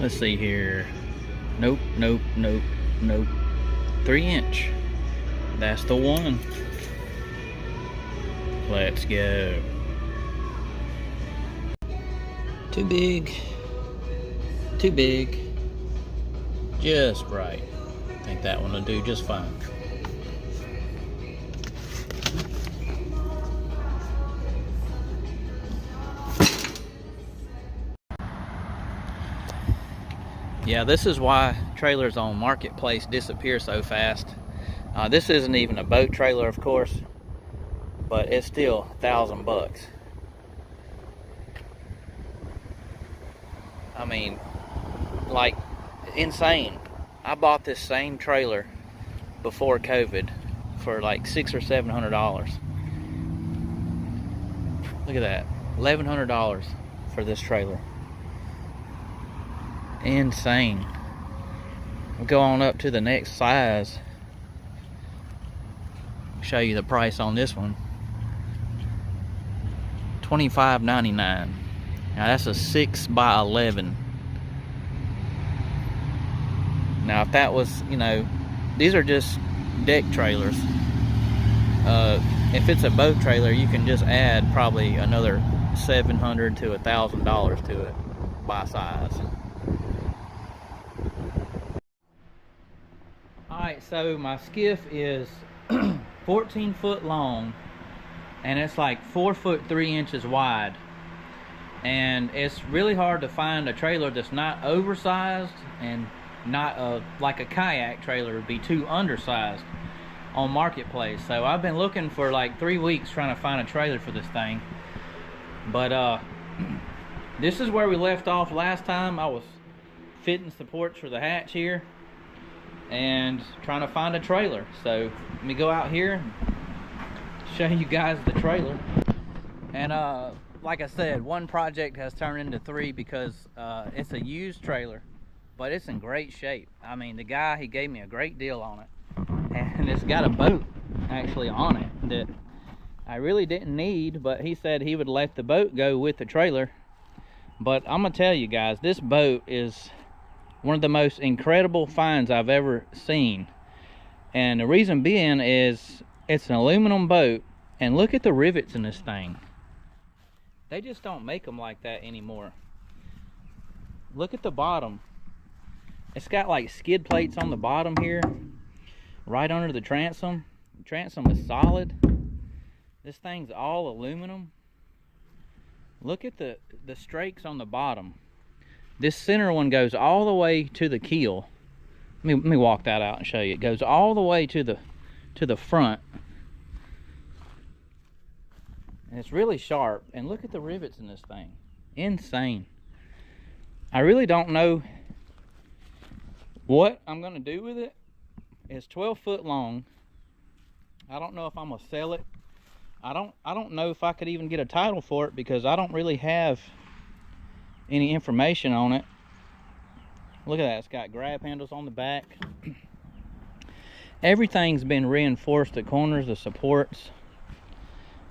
Let's see here. Nope, nope, nope, nope. 3-inch. That's the one. Let's go. Too big. Too big. Just right. I think that one will do just fine. Yeah, this is why trailers on Marketplace disappear so fast. This isn't even a boat trailer, of course, but it's still $1,000. I mean, like, insane. I bought this same trailer before COVID for like $600 or $700. Look at that, $1,100 for this trailer. Insane. We'll go on up to the next size. Show you the price on this one. $25.99. Now that's a 6x11. Now if that was, you know, these are just deck trailers. If it's a boat trailer, you can just add probably another $700 to $1,000 to it by size. Alright, so my skiff is 14 foot long and it's like 4 foot 3 inches wide, and it's really hard to find a trailer that's not oversized and not like a kayak trailer would be too undersized on Marketplace. So I've been looking for like 3 weeks trying to find a trailer for this thing, but this is where we left off last time. I was fitting supports for the hatch here and trying to find a trailer. So let me go out here and show you guys the trailer. And like I said, one project has turned into 3 because it's a used trailer, but it's in great shape. I mean, the guy, he gave me a great deal on it, and it's got a boat actually on it that I really didn't need, but he said he would let the boat go with the trailer. But I'm gonna tell you guys, this boat is one of the most incredible finds I've ever seen. And the reason being is it's an aluminum boat, and look at the rivets in this thing. They just don't make them like that anymore. Look at the bottom. It's got like skid plates on the bottom here, right under the transom. The transom is solid. This thing's all aluminum. Look at the strakes on the bottom. This center one goes all the way to the keel. Let me walk that out and show you. It goes all the way to the front. And it's really sharp. And look at the rivets in this thing. Insane. I really don't know what I'm gonna do with it. It's 12 foot long. I don't know if I'm gonna sell it. I don't know if I could even get a title for it because I don't really have any information on it. Look at that, it's got grab handles on the back. Everything's been reinforced, the corners, the supports,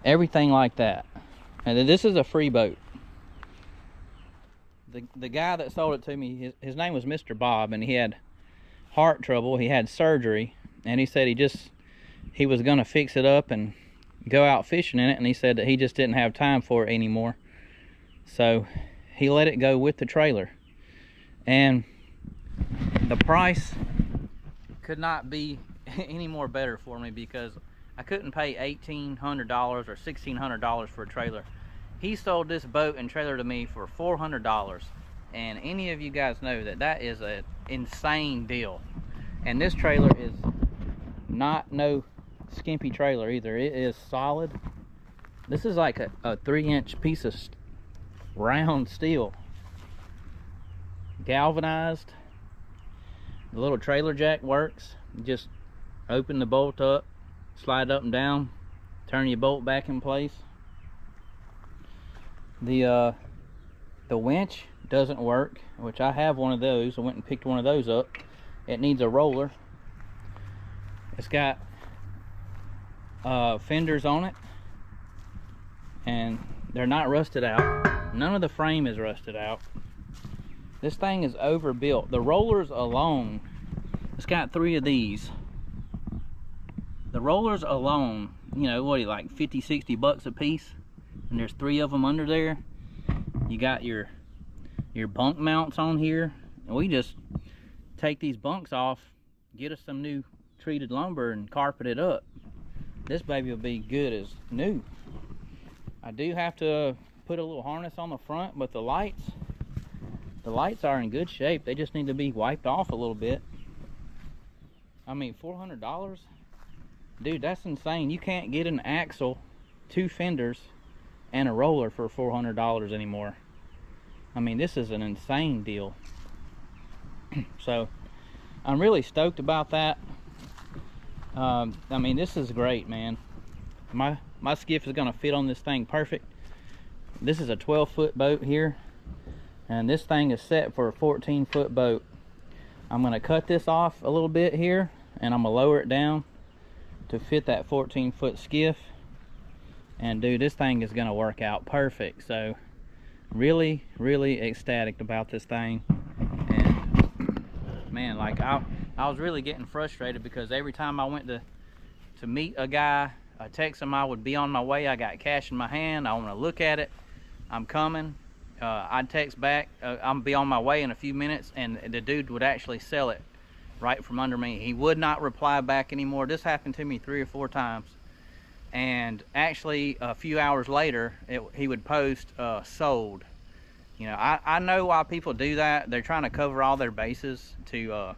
everything like that. And this is a free boat. The guy that sold it to me, his name was Mr. Bob, and he had heart trouble. He had surgery, and he said he was gonna fix it up and go out fishing in it, and he said that he just didn't have time for it anymore. So he let it go with the trailer. And the price could not be any more better for me because I couldn't pay $1,800 or $1,600 for a trailer. He sold this boat and trailer to me for $400. And any of you guys know that that is an insane deal. And this trailer is not no skimpy trailer either. It is solid. This is like a 3-inch piece of round steel, galvanized. The little trailer jack works. You just open the bolt up, slide up and down, turn your bolt back in place. The winch doesn't work, which I have one of those. I went and picked one of those up. It needs a roller. It's got fenders on it, and they're not rusted out. None of the frame is rusted out. This thing is overbuilt. The rollers alone, it's got 3 of these. The rollers alone, you know, what are you, like 50, 60 bucks a piece? And there's 3 of them under there. You got your bunk mounts on here. And we just take these bunks off, get us some new treated lumber and carpet it up. This baby will be good as new. I do have to put a little harness on the front, but the lights are in good shape. They just need to be wiped off a little bit. I mean, $400? Dude, that's insane. You can't get an axle, 2 fenders, and a roller for $400 anymore. I mean, this is an insane deal. So, I'm really stoked about that. I mean, this is great, man. My skiff is gonna fit on this thing perfect. This is a 12-foot boat here, and this thing is set for a 14-foot boat. I'm gonna cut this off a little bit here, and I'm gonna lower it down to fit that 14-foot skiff. And dude, this thing is gonna work out perfect. So really, really ecstatic about this thing. And man, like I was really getting frustrated because every time I went to meet a guy, I text him I would be on my way, I got cash in my hand, I want to look at it, I'm coming. I'd text back, I'm be on my way in a few minutes, and the dude would actually sell it right from under me. He would not reply back anymore. This happened to me 3 or 4 times. And actually a few hours later he would post sold. You know, I know why people do that. They're trying to cover all their bases to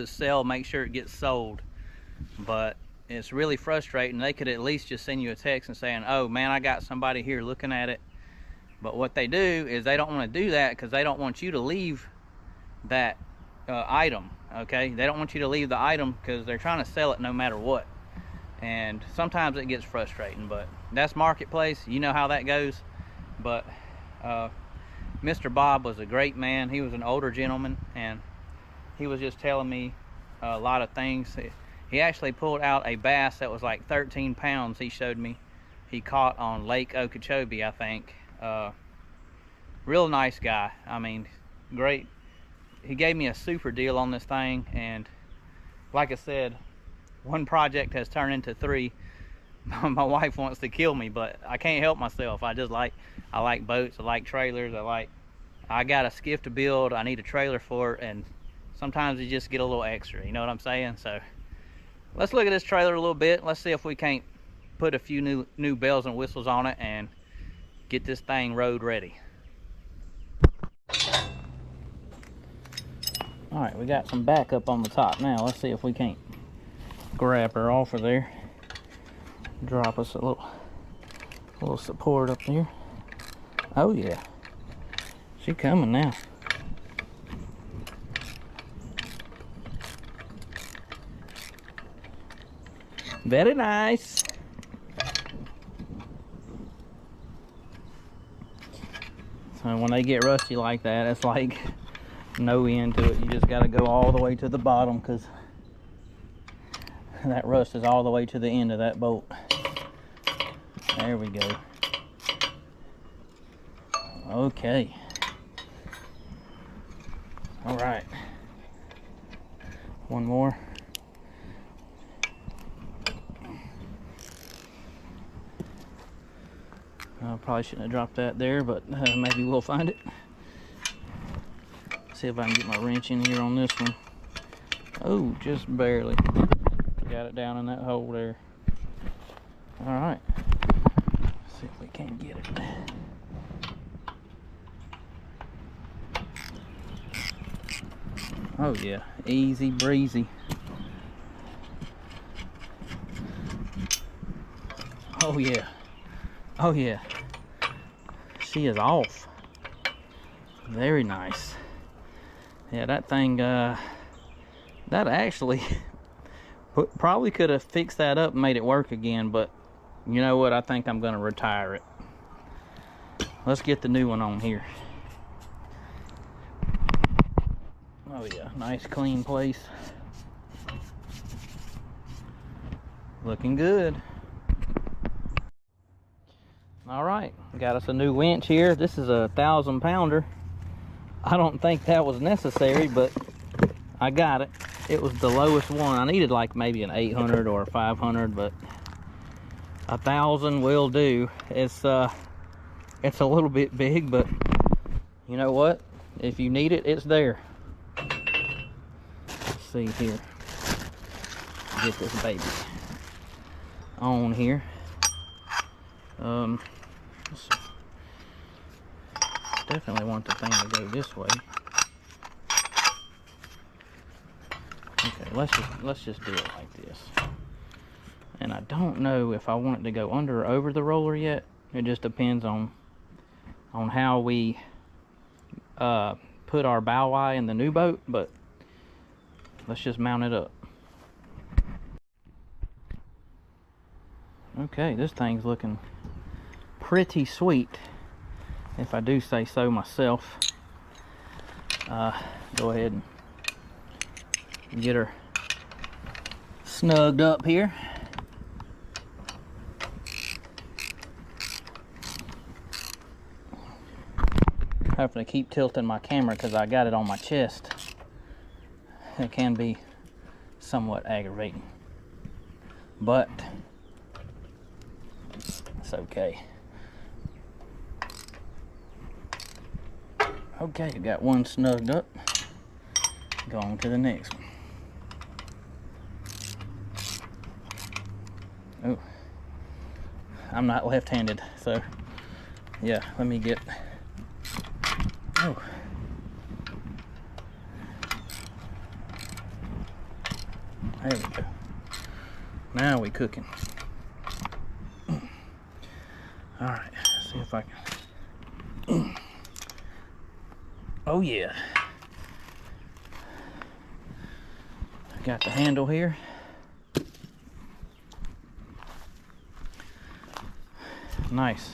sell, make sure it gets sold. But it's really frustrating. They could at least just send you a text and saying, oh man, I got somebody here looking at it. But what they do is they don't want to do that because they don't want you to leave that item. Okay, they don't want you to leave the item because they're trying to sell it no matter what. And sometimes it gets frustrating, but that's marketplace, you know how that goes. But Mr. Bob was a great man. He was an older gentleman, and he was just telling me a lot of things. He actually pulled out a bass that was like 13 pounds. He showed me he caught on Lake Okeechobee, I think. Real nice guy. I mean, great. He gave me a super deal on this thing, and like I said, one project has turned into 3. My wife wants to kill me, but I can't help myself. I like boats, I like trailers, I got a skiff to build, I need a trailer for it, and sometimes you just get a little extra, you know what I'm saying? So let's look at this trailer a little bit. Let's see if we can't put a few new bells and whistles on it and get this thing road ready. All right, we got some backup on the top now. Let's see if we can't grab her off of there, drop us a little support up there. Oh yeah, she coming now. Very nice. So when they get rusty like that, it's like no end to it. You just got to go all the way to the bottom because that rust is all the way to the end of that bolt. There we go. Okay. All right. One more. I probably shouldn't have dropped that there, but maybe we'll find it. See if I can get my wrench in here on this one. Oh, just barely. Got it down in that hole there. All right. Let's see if we can get it. Oh yeah, easy breezy. Oh yeah. Oh yeah. She is off. Very nice. Yeah, that thing, that actually probably could have fixed that up and made it work again, but you know what? I think I'm going to retire it. Let's get the new one on here. Oh yeah, nice clean place. Looking good. All right, got us a new winch here. This is a 1,000 pounder. I don't think that was necessary, but I got it. It was the lowest one. I needed like maybe an 800 or a 500, but 1,000 will do. It's a little bit big, but you know what? If you need it, it's there. Let's see here. Get this baby on here. Definitely want the thing to go this way. Okay, let's just do it like this. And I don't know if I want it to go under or over the roller yet. It just depends on how we put our bow eye in the new boat, but let's just mount it up. Okay, this thing's looking pretty sweet, if I do say so myself. Go ahead and get her snugged up here. Having to keep tilting my camera because I got it on my chest. It can be somewhat aggravating, but it's okay. Okay, got one snugged up. Go on to the next one. Oh, I'm not left-handed, so yeah, let me get. Oh. There we go. Now we cooking. All right, let's see if I can. Oh yeah. Got the handle here. Nice.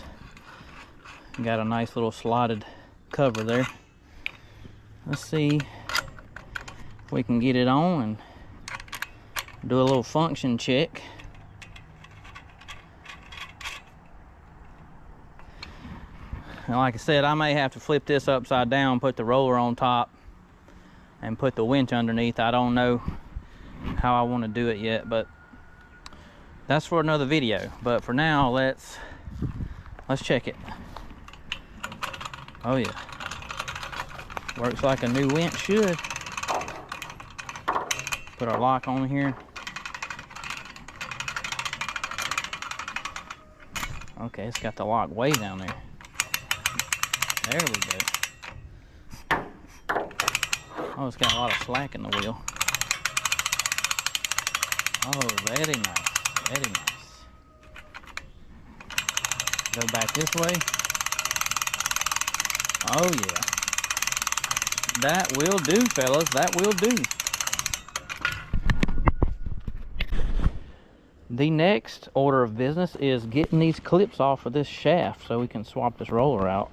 Got a nice little slotted cover there. Let's see if we can get it on and do a little function check. And like I said, I may have to flip this upside down, put the roller on top, and put the winch underneath. I don't know how I want to do it yet, but that's for another video. But for now, let's check it. Oh yeah, works like a new winch should. Put our lock on here. Okay, it's got the lock way down there. There we go. Oh, it's got a lot of slack in the wheel. Oh, very nice, very nice. Go back this way. Oh yeah. That will do, fellas, that will do. The next order of business is getting these clips off of this shaft so we can swap this roller out.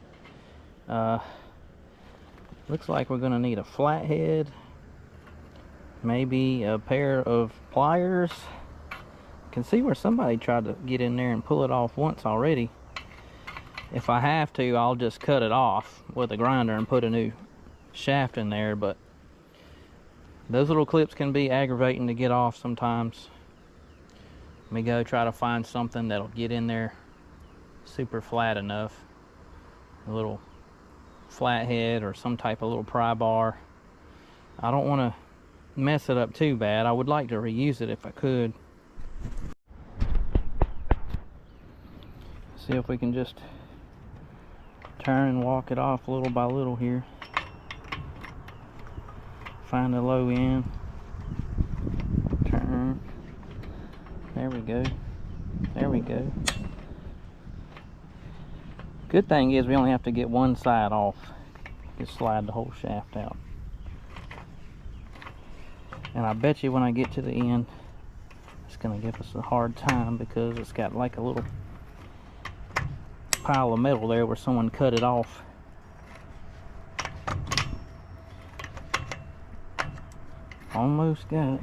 Looks like we're gonna need a flathead, maybe a pair of pliers. I can see where somebody tried to get in there and pull it off once already. If I have to, I'll just cut it off with a grinder and put a new shaft in there, but those little clips can be aggravating to get off sometimes. Let me go try to find something that'll get in there super flat enough. A little flathead or some type of little pry bar. I don't want to mess it up too bad. I would like to reuse it if I could. See if we can just turn and walk it off little by little here. Find the low end. Turn. There we go. There we go. Good thing is we only have to get one side off. Just slide the whole shaft out. And I bet you when I get to the end, it's going to give us a hard time because it's got like a little pile of metal there where someone cut it off. Almost got it.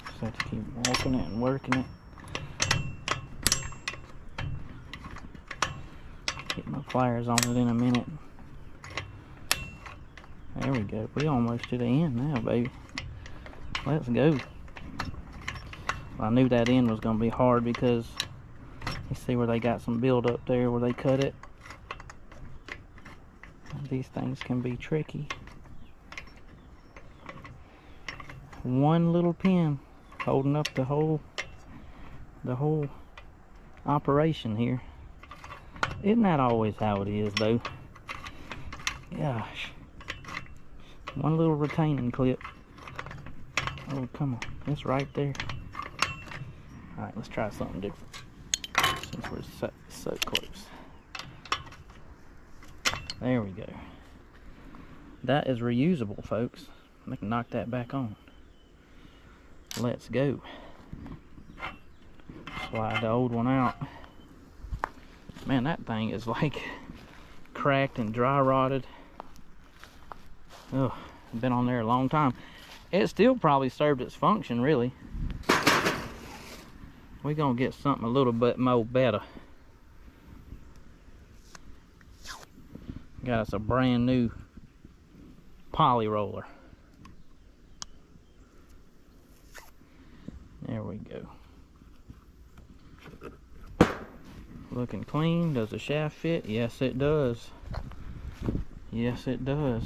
Just have to keep walking working it and working it. Get my pliers on it in a minute. There we go. We almost to the end now, baby. Let's go. I knew that end was going to be hard because you see where they got some build up there where they cut it. These things can be tricky. One little pin holding up the whole operation here. Isn't that always how it is, though? Gosh. One little retaining clip. Oh, come on. It's right there. Alright, let's try something different since we're so close. There we go. That is reusable, folks. I can knock that back on. Let's go. Slide the old one out. Man, that thing is like cracked and dry rotted. Ugh, been on there a long time. It still probably served its function, really. We're gonna get something a little bit more better. Got us a brand new poly roller. There we go. Looking clean. Does the shaft fit? Yes, it does. Yes, it does.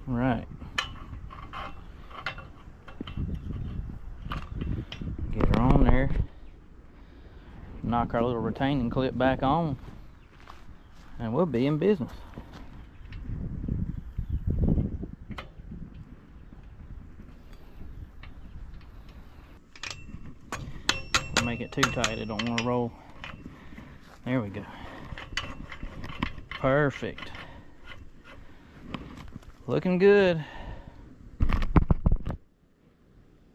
Right. Get her on there. Knock our little retaining clip back on. And we'll be in business. Don't make it too tight, it don't want to roll. There we go. Perfect. Looking good.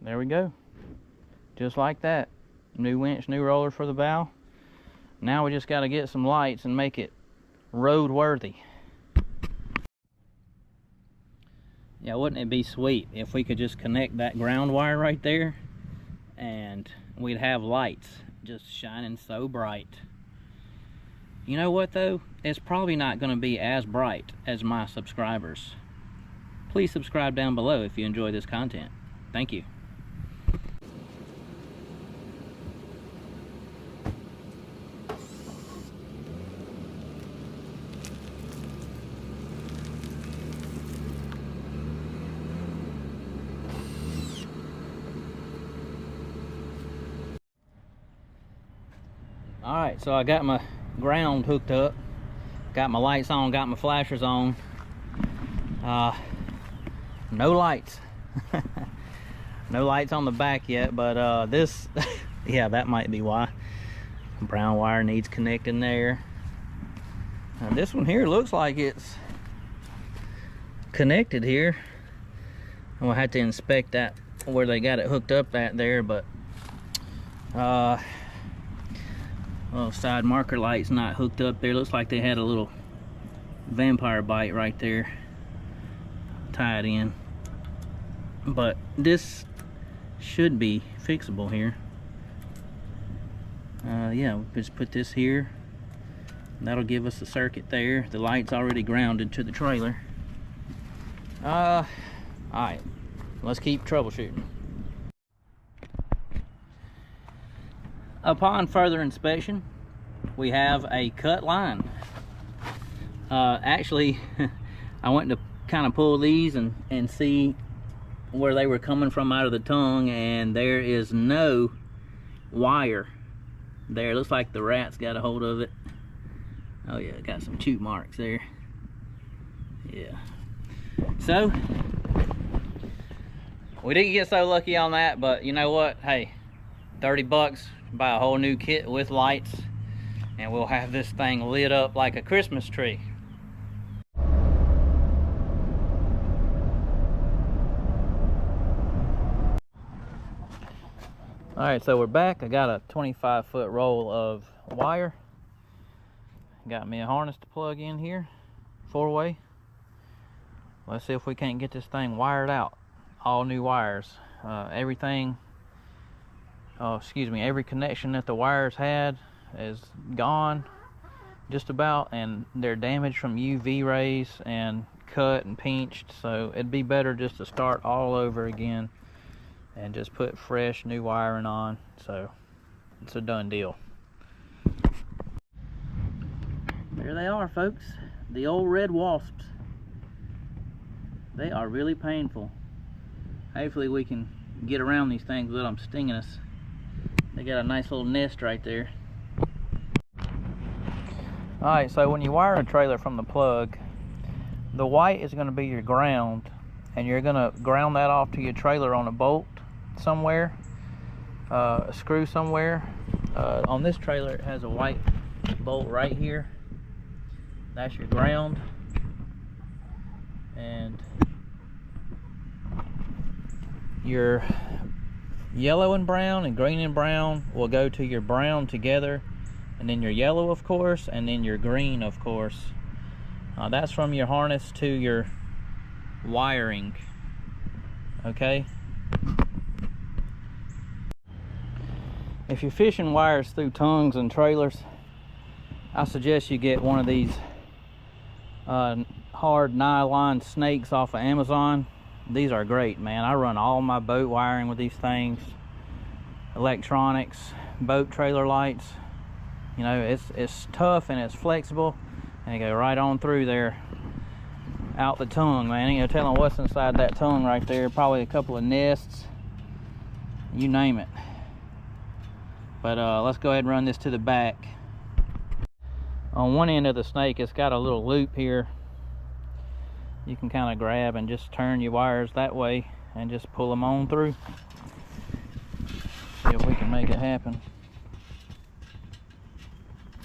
There we go. Just like that. New winch, new roller for the bow. Now we just got to get some lights and make it road worthy. Yeah, wouldn't it be sweet if we could just connect that ground wire right there and we'd have lights just shining so bright. You know what though? It's probably not going to be as bright as my subscribers. Please subscribe down below if you enjoy this content. Thank you. Alright, so I got my ground hooked up, got my lights on, got my flashers on. No lights. No lights on the back yet, but this, yeah, that might be why. Brown wire needs connecting there. And this one here looks like it's connected here. We'll have to inspect that where they got it hooked up at there, but little side marker light's not hooked up there. Looks like they had a little vampire bite right there tied in, but this should be fixable here. Yeah, we'll just put this here. That'll give us a circuit there. The light's already grounded to the trailer. Alright, let's keep troubleshooting. Upon further inspection, we have a cut line. Actually, I went to kind of pull these and see where they were coming from out of the tongue, and there is no wire there. Looks like the rats got a hold of it. Oh yeah, got some chew marks there. Yeah. So, we didn't get so lucky on that, but you know what? Hey, 30 bucks. Buy a whole new kit with lights and we'll have this thing lit up like a Christmas tree. Alright, so we're back. I got a 25-foot roll of wire. Got me a harness to plug in here, 4-way. Let's see if we can't get this thing wired out. All new wires. Everything, oh excuse me, every connection that the wires had is gone just about, and they're damaged from UV rays and cut and pinched, so it'd be better just to start all over again and just put fresh new wiring on. So it's a done deal. There they are, folks, the old red wasps. They are really painful. Hopefully we can get around these things without them stinging us. They got a nice little nest right there. Alright, so when you wire a trailer from the plug, the white is going to be your ground, and you're going to ground that off to your trailer on a bolt somewhere, a screw somewhere. On this trailer it has a white bolt right here. That's your ground. And your yellow and brown and green and brown will go to your brown together, and then your yellow, of course, and then your green, of course. That's from your harness to your wiring. Okay? If you're fishing wires through tongues and trailers, I suggest you get one of these hard nylon snakes off of Amazon. These are great, man. I run all my boat wiring with these things. Electronics, boat trailer lights. You know, it's tough and it's flexible, and you go right on through there, out the tongue, man. Ain't no telling what's inside that tongue right there. Probably a couple of nests, you name it. But let's go ahead and run this to the back. On one end of the snake, it's got a little loop here. You can kind of grab and just turn your wires that way and just pull them on through. See if we can make it happen.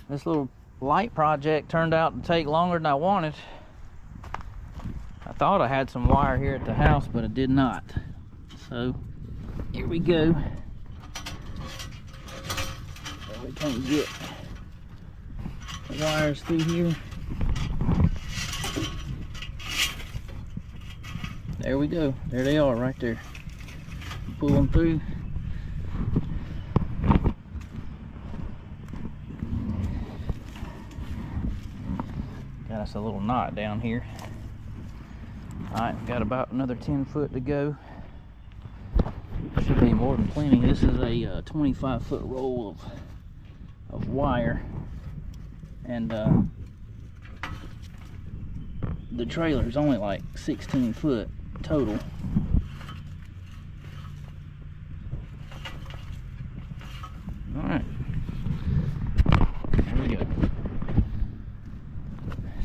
This little light project turned out to take longer than I wanted. I thought I had some wire here at the house, but it did not. So here we go. We can't get the wires through here. There we go. There they are right there. Pull them through. Got us a little knot down here. Alright, got about another 10 foot to go. Should be more than plenty. This is a 25 foot roll of wire. And the trailer is only like 16 foot total. Alright, there we go.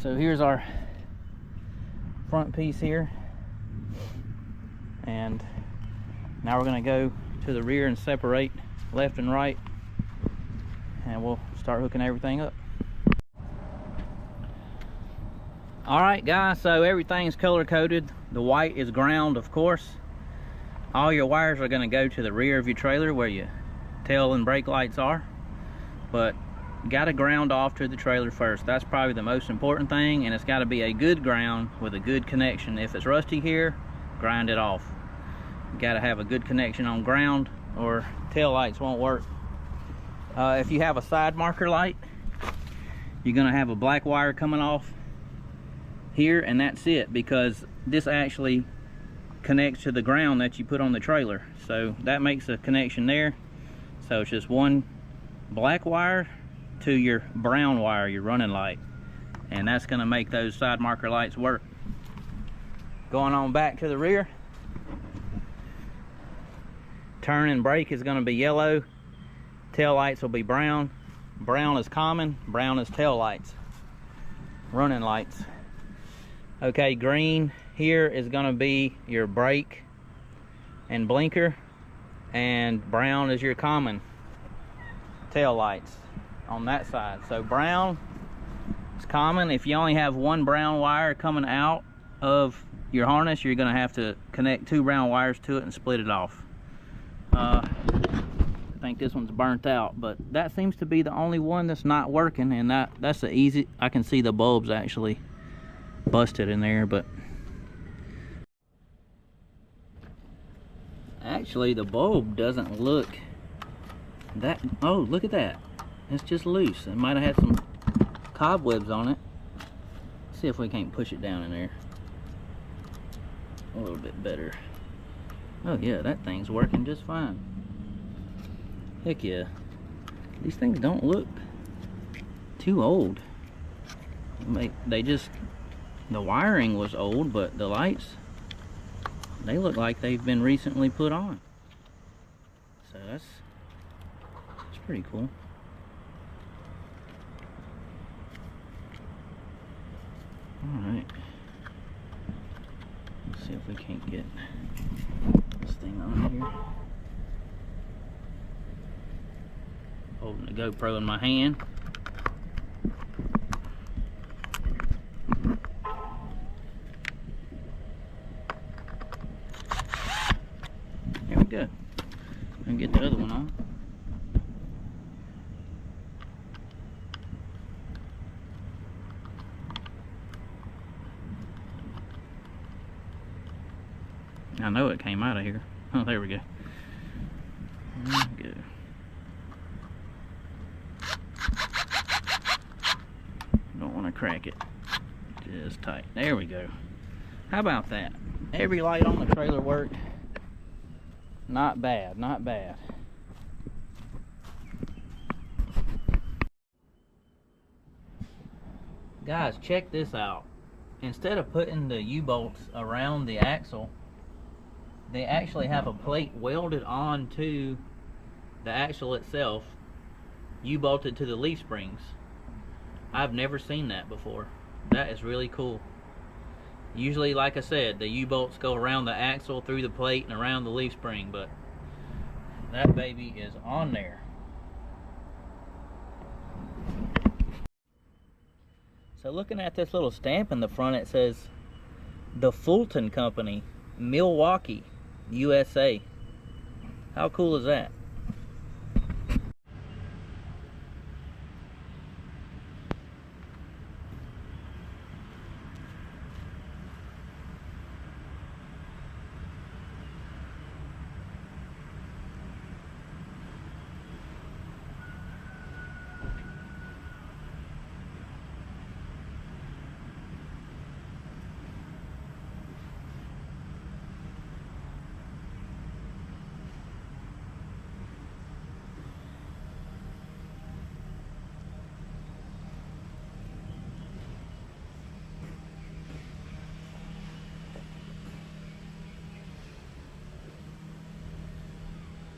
So here's our front piece here, and now we're going to go to the rear and separate left and right, and we'll start hooking everything up. Alright guys, so everything's color coded. The white is ground, of course. All your wires are going to go to the rear of your trailer where your tail and brake lights are, but got to ground off to the trailer first. That's probably the most important thing, and it's got to be a good ground with a good connection. If it's rusty here, grind it off. You got to have a good connection on ground or tail lights won't work. If you have a side marker light, you're going to have a black wire coming off here, and that's it, because this actually connects to the ground that you put on the trailer. So that makes a connection there. So it's just one black wire to your brown wire, your running light, and that's going to make those side marker lights work. Going on back to the rear, turn and brake is going to be yellow, tail lights will be brown. Brown is common, brown is tail lights, running lights. Okay, green here is going to be your brake and blinker, and brown is your common tail lights on that side. So brown is common. If you only have one brown wire coming out of your harness, you're going to have to connect two brown wires to it and split it off. I think this one's burnt out, but that seems to be the only one that's not working, and that's the easy. I can see the bulbs actually busted in there, but Actually, the bulb doesn't look that... Oh, look at that. It's just loose. It might have had some cobwebs on it. Let's see if we can't push it down in there a little bit better. Oh yeah, that thing's working just fine. Heck yeah. These things don't look too old. They just... The wiring was old, but the lights, they look like they've been recently put on. So that's pretty cool. Alright. Let's see if we can't get this thing on here. Holding the GoPro in my hand. There we go. And get the other one on. I know it came out of here. Oh, there we go. There we go. Don't want to crack it. Just tight. There we go. How about that? Every light on the trailer worked. Not bad, not bad. Guys, check this out. Instead of putting the U-bolts around the axle, they actually have a plate welded onto the axle itself, U-bolted to the leaf springs. I've never seen that before. That is really cool. Usually, like I said, the U-bolts go around the axle, through the plate, and around the leaf spring, but that baby is on there. So looking at this little stamp in the front, it says the Fulton Company, Milwaukee, USA. How cool is that?